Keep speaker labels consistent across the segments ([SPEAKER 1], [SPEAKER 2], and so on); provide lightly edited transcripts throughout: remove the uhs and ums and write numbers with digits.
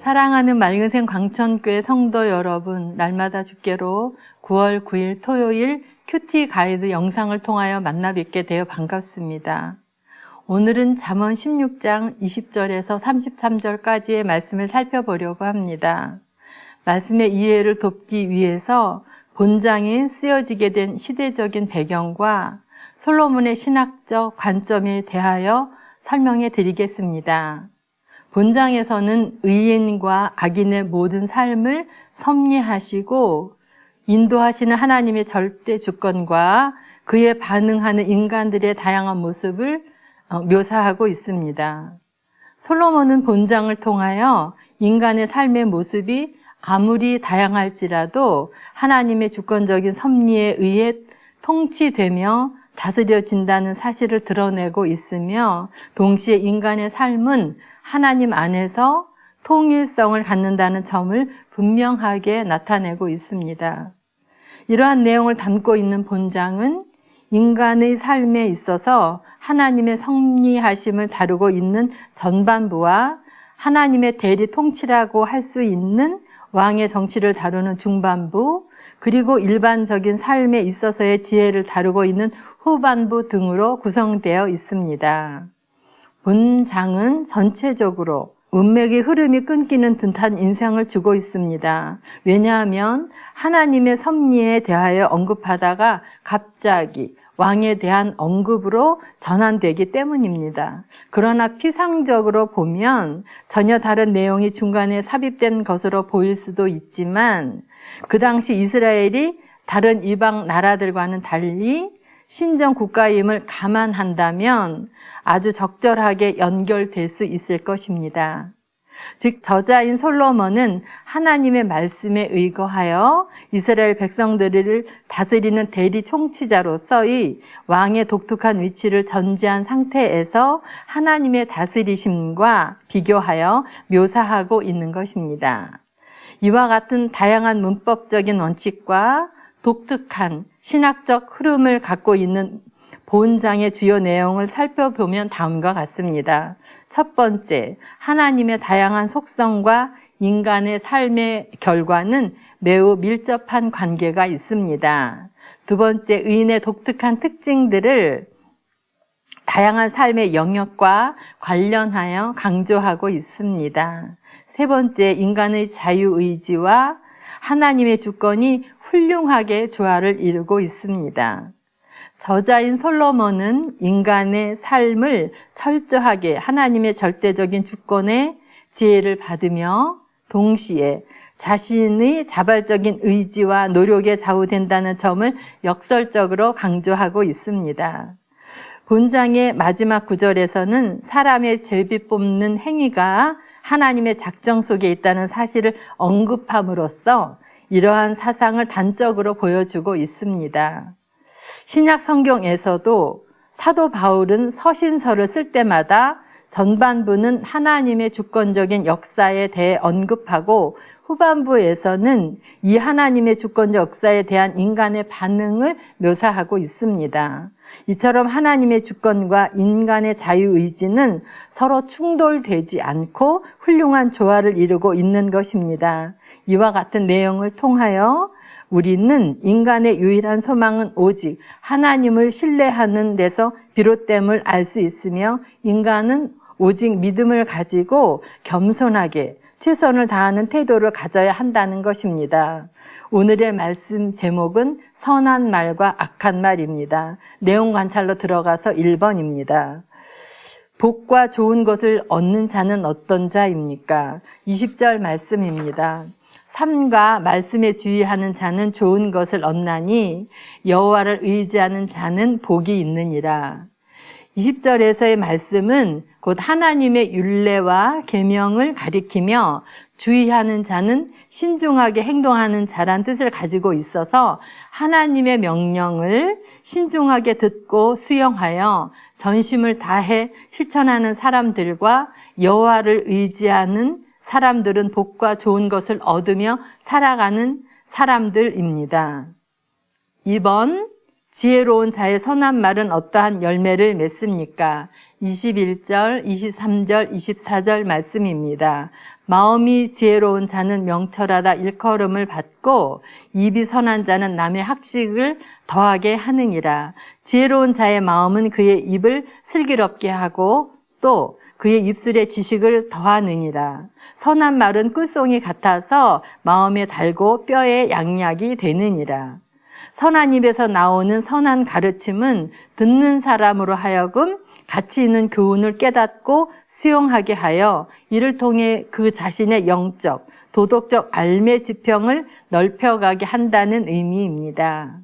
[SPEAKER 1] 사랑하는 맑은샘 광천교회 성도 여러분, 날마다 주께로 9월 9일 토요일 큐티 가이드 영상을 통하여 만나 뵙게 되어 반갑습니다. 오늘은 잠언 16장 20절에서 33절까지의 말씀을 살펴보려고 합니다. 말씀의 이해를 돕기 위해서 본장에 쓰여지게 된 시대적인 배경과 솔로몬의 신학적 관점에 대하여 설명해 드리겠습니다. 본장에서는 의인과 악인의 모든 삶을 섭리하시고 인도하시는 하나님의 절대 주권과 그에 반응하는 인간들의 다양한 모습을 묘사하고 있습니다. 솔로몬은 본장을 통하여 인간의 삶의 모습이 아무리 다양할지라도 하나님의 주권적인 섭리에 의해 통치되며 다스려진다는 사실을 드러내고 있으며 동시에 인간의 삶은 하나님 안에서 통일성을 갖는다는 점을 분명하게 나타내고 있습니다. 이러한 내용을 담고 있는 본장은 인간의 삶에 있어서 하나님의 섭리하심을 다루고 있는 전반부와 하나님의 대리 통치라고 할 수 있는 왕의 정치를 다루는 중반부, 그리고 일반적인 삶에 있어서의 지혜를 다루고 있는 후반부 등으로 구성되어 있습니다. 본장은 전체적으로 문맥의 흐름이 끊기는 듯한 인상을 주고 있습니다. 왜냐하면 하나님의 섭리에 대하여 언급하다가 갑자기 왕에 대한 언급으로 전환되기 때문입니다. 그러나 피상적으로 보면 전혀 다른 내용이 중간에 삽입된 것으로 보일 수도 있지만 그 당시 이스라엘이 다른 이방 나라들과는 달리 신정 국가임을 감안한다면 아주 적절하게 연결될 수 있을 것입니다. 즉 저자인 솔로몬은 하나님의 말씀에 의거하여 이스라엘 백성들을 다스리는 대리 총치자로서의 왕의 독특한 위치를 전제한 상태에서 하나님의 다스리심과 비교하여 묘사하고 있는 것입니다. 이와 같은 다양한 문법적인 원칙과 독특한 신학적 흐름을 갖고 있는 본장의 주요 내용을 살펴보면 다음과 같습니다. 첫 번째, 하나님의 다양한 속성과 인간의 삶의 결과는 매우 밀접한 관계가 있습니다. 두 번째, 의인의 독특한 특징들을 다양한 삶의 영역과 관련하여 강조하고 있습니다. 세 번째, 인간의 자유의지와 하나님의 주권이 훌륭하게 조화를 이루고 있습니다. 저자인 솔로몬은 인간의 삶을 철저하게 하나님의 절대적인 주권의 지혜를 받으며 동시에 자신의 자발적인 의지와 노력에 좌우된다는 점을 역설적으로 강조하고 있습니다. 본장의 마지막 구절에서는 사람의 제비 뽑는 행위가 하나님의 작정 속에 있다는 사실을 언급함으로써 이러한 사상을 단적으로 보여주고 있습니다. 신약 성경에서도 사도 바울은 서신서를 쓸 때마다 전반부는 하나님의 주권적인 역사에 대해 언급하고 후반부에서는 이 하나님의 주권적 역사에 대한 인간의 반응을 묘사하고 있습니다. 이처럼 하나님의 주권과 인간의 자유의지는 서로 충돌되지 않고 훌륭한 조화를 이루고 있는 것입니다. 이와 같은 내용을 통하여 우리는 인간의 유일한 소망은 오직 하나님을 신뢰하는 데서 비롯됨을 알 수 있으며 인간은 오직 믿음을 가지고 겸손하게 최선을 다하는 태도를 가져야 한다는 것입니다. 오늘의 말씀 제목은 선한 말과 악한 말입니다. 내용 관찰로 들어가서 1번입니다. 복과 좋은 것을 얻는 자는 어떤 자입니까? 20절 말씀입니다. 삶과 말씀에 주의하는 자는 좋은 것을 얻나니 여호와를 의지하는 자는 복이 있느니라. 20절에서의 말씀은 곧 하나님의 율례와 계명을 가리키며 주의하는 자는 신중하게 행동하는 자란 뜻을 가지고 있어서 하나님의 명령을 신중하게 듣고 수용하여 전심을 다해 실천하는 사람들과 여호와를 의지하는 사람들은 복과 좋은 것을 얻으며 살아가는 사람들입니다. 2번, 지혜로운 자의 선한 말은 어떠한 열매를 맺습니까? 21절, 23절, 24절 말씀입니다. 마음이 지혜로운 자는 명철하다 일컬음을 받고 입이 선한 자는 남의 학식을 더하게 하느니라. 지혜로운 자의 마음은 그의 입을 슬기롭게 하고 또 그의 입술에 지식을 더하느니라. 선한 말은 꿀송이 같아서 마음에 달고 뼈에 양약이 되느니라. 선한 입에서 나오는 선한 가르침은 듣는 사람으로 하여금 가치 있는 교훈을 깨닫고 수용하게 하여 이를 통해 그 자신의 영적, 도덕적 알매 지평을 넓혀가게 한다는 의미입니다.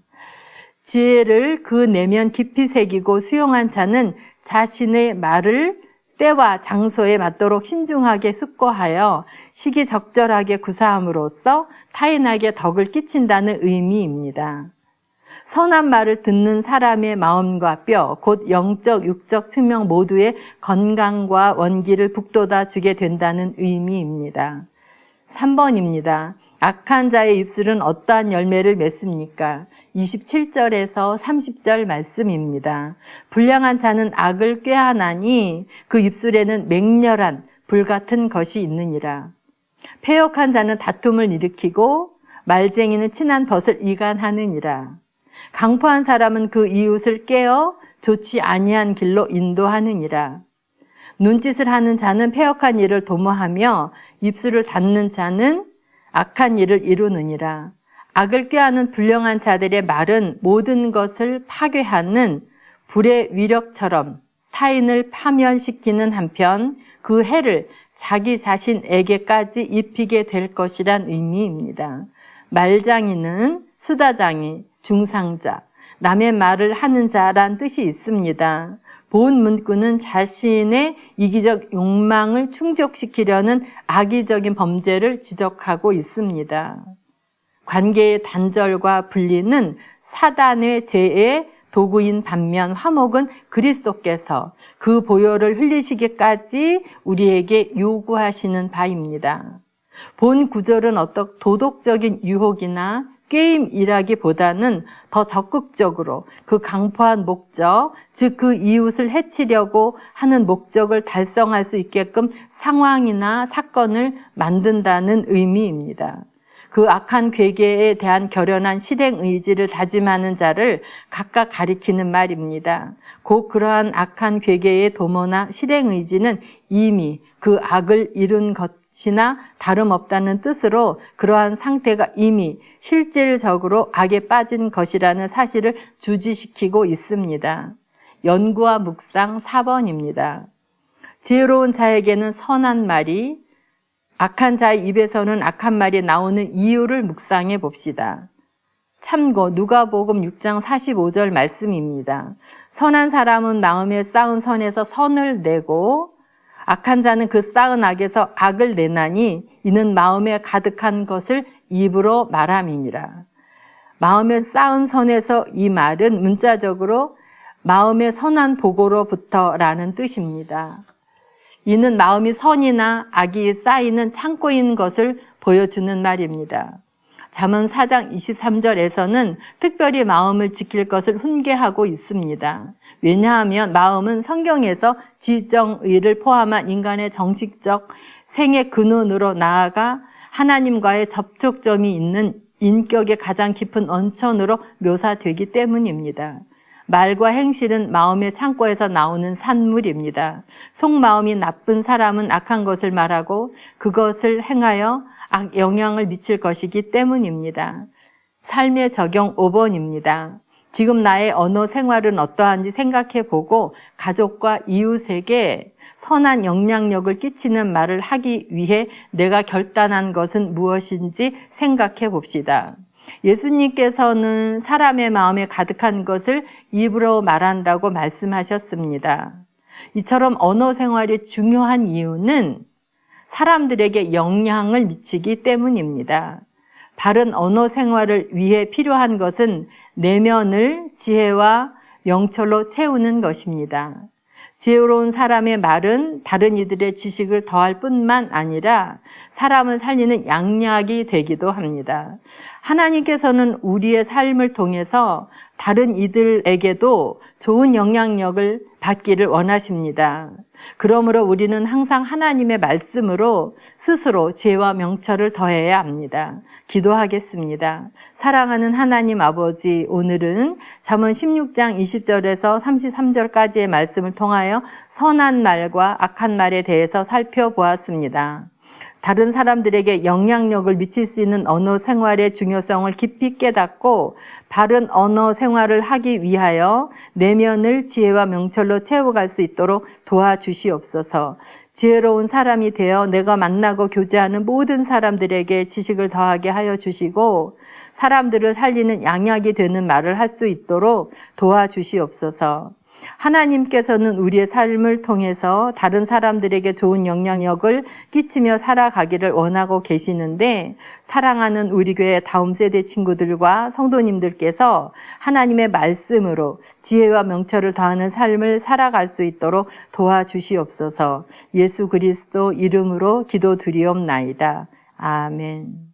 [SPEAKER 1] 지혜를 그 내면 깊이 새기고 수용한 자는 자신의 말을 때와 장소에 맞도록 신중하게 숙고하여 시기적절하게 구사함으로써 타인에게 덕을 끼친다는 의미입니다. 선한 말을 듣는 사람의 마음과 뼈, 곧 영적, 육적 측면 모두의 건강과 원기를 북돋아 주게 된다는 의미입니다. 3번입니다. 악한 자의 입술은 어떠한 열매를 맺습니까? 27절에서 30절 말씀입니다. 불량한 자는 악을 꾀하나니 그 입술에는 맹렬한 불같은 것이 있느니라. 패역한 자는 다툼을 일으키고 말쟁이는 친한 벗을 이간하느니라. 강포한 사람은 그 이웃을 깨어 좋지 아니한 길로 인도하느니라. 눈짓을 하는 자는 패역한 일을 도모하며 입술을 닫는 자는 악한 일을 이루느니라. 악을 꾀하는 불량한 자들의 말은 모든 것을 파괴하는 불의 위력처럼 타인을 파멸시키는 한편 그 해를 자기 자신에게까지 입히게 될 것이란 의미입니다. 말장이는 수다장이, 중상자, 남의 말을 하는 자란 뜻이 있습니다. 본 문구는 자신의 이기적 욕망을 충족시키려는 악의적인 범죄를 지적하고 있습니다. 관계의 단절과 분리는 사단의 죄의 도구인 반면 화목은 그리스도께서 그 보혈을 흘리시기까지 우리에게 요구하시는 바입니다. 본 구절은 어떤 도덕적인 유혹이나 게임이라기보다는 더 적극적으로 그 강포한 목적, 즉 그 이웃을 해치려고 하는 목적을 달성할 수 있게끔 상황이나 사건을 만든다는 의미입니다. 그 악한 괴계에 대한 결연한 실행 의지를 다짐하는 자를 각각 가리키는 말입니다. 곧 그러한 악한 괴계의 도모나 실행 의지는 이미 그 악을 이룬 것이나 다름없다는 뜻으로 그러한 상태가 이미 실질적으로 악에 빠진 것이라는 사실을 주지시키고 있습니다. 연구와 묵상 4번입니다. 지혜로운 자에게는 선한 말이, 악한 자의 입에서는 악한 말이 나오는 이유를 묵상해 봅시다. 참고 누가복음 6장 45절 말씀입니다. 선한 사람은 마음에 쌓은 선에서 선을 내고 악한 자는 그 쌓은 악에서 악을 내나니 이는 마음에 가득한 것을 입으로 말함이니라. 마음에 쌓은 선에서 이 말은 문자적으로 마음의 선한 보고로부터라는 뜻입니다. 이는 마음이 선이나 악이 쌓이는 창고인 것을 보여주는 말입니다. 잠언 4장 23절에서는 특별히 마음을 지킬 것을 훈계하고 있습니다. 왜냐하면 마음은 성경에서 지정의를 포함한 인간의 정식적 생애 근원으로 나아가 하나님과의 접촉점이 있는 인격의 가장 깊은 원천으로 묘사되기 때문입니다. 말과 행실은 마음의 창고에서 나오는 산물입니다. 속마음이 나쁜 사람은 악한 것을 말하고 그것을 행하여 악 영향을 미칠 것이기 때문입니다. 삶의 적용 5번입니다. 지금 나의 언어 생활은 어떠한지 생각해보고 가족과 이웃에게 선한 영향력을 끼치는 말을 하기 위해 내가 결단한 것은 무엇인지 생각해 봅시다. 예수님께서는 사람의 마음에 가득한 것을 입으로 말한다고 말씀하셨습니다. 이처럼 언어 생활이 중요한 이유는 사람들에게 영향을 미치기 때문입니다. 바른 언어 생활을 위해 필요한 것은 내면을 지혜와 명철로 채우는 것입니다. 지혜로운 사람의 말은 다른 이들의 지식을 더할 뿐만 아니라 사람을 살리는 양약이 되기도 합니다. 하나님께서는 우리의 삶을 통해서 다른 이들에게도 좋은 영향력을 받기를 원하십니다. 그러므로 우리는 항상 하나님의 말씀으로 스스로 지혜와 명철을 더해야 합니다. 기도하겠습니다. 사랑하는 하나님 아버지, 오늘은 잠언 16장 20절에서 33절까지의 말씀을 통하여 선한 말과 악한 말에 대해서 살펴보았습니다. 다른 사람들에게 영향력을 미칠 수 있는 언어 생활의 중요성을 깊이 깨닫고 바른 언어 생활을 하기 위하여 내면을 지혜와 명철로 채워갈 수 있도록 도와주시옵소서. 지혜로운 사람이 되어 내가 만나고 교제하는 모든 사람들에게 지식을 더하게 하여 주시고 사람들을 살리는 양약이 되는 말을 할 수 있도록 도와주시옵소서. 하나님께서는 우리의 삶을 통해서 다른 사람들에게 좋은 영향력을 끼치며 살아가기를 원하고 계시는데 사랑하는 우리 교회 다음 세대 친구들과 성도님들께서 하나님의 말씀으로 지혜와 명철을 더하는 삶을 살아갈 수 있도록 도와주시옵소서. 예수 그리스도 이름으로 기도드리옵나이다. 아멘.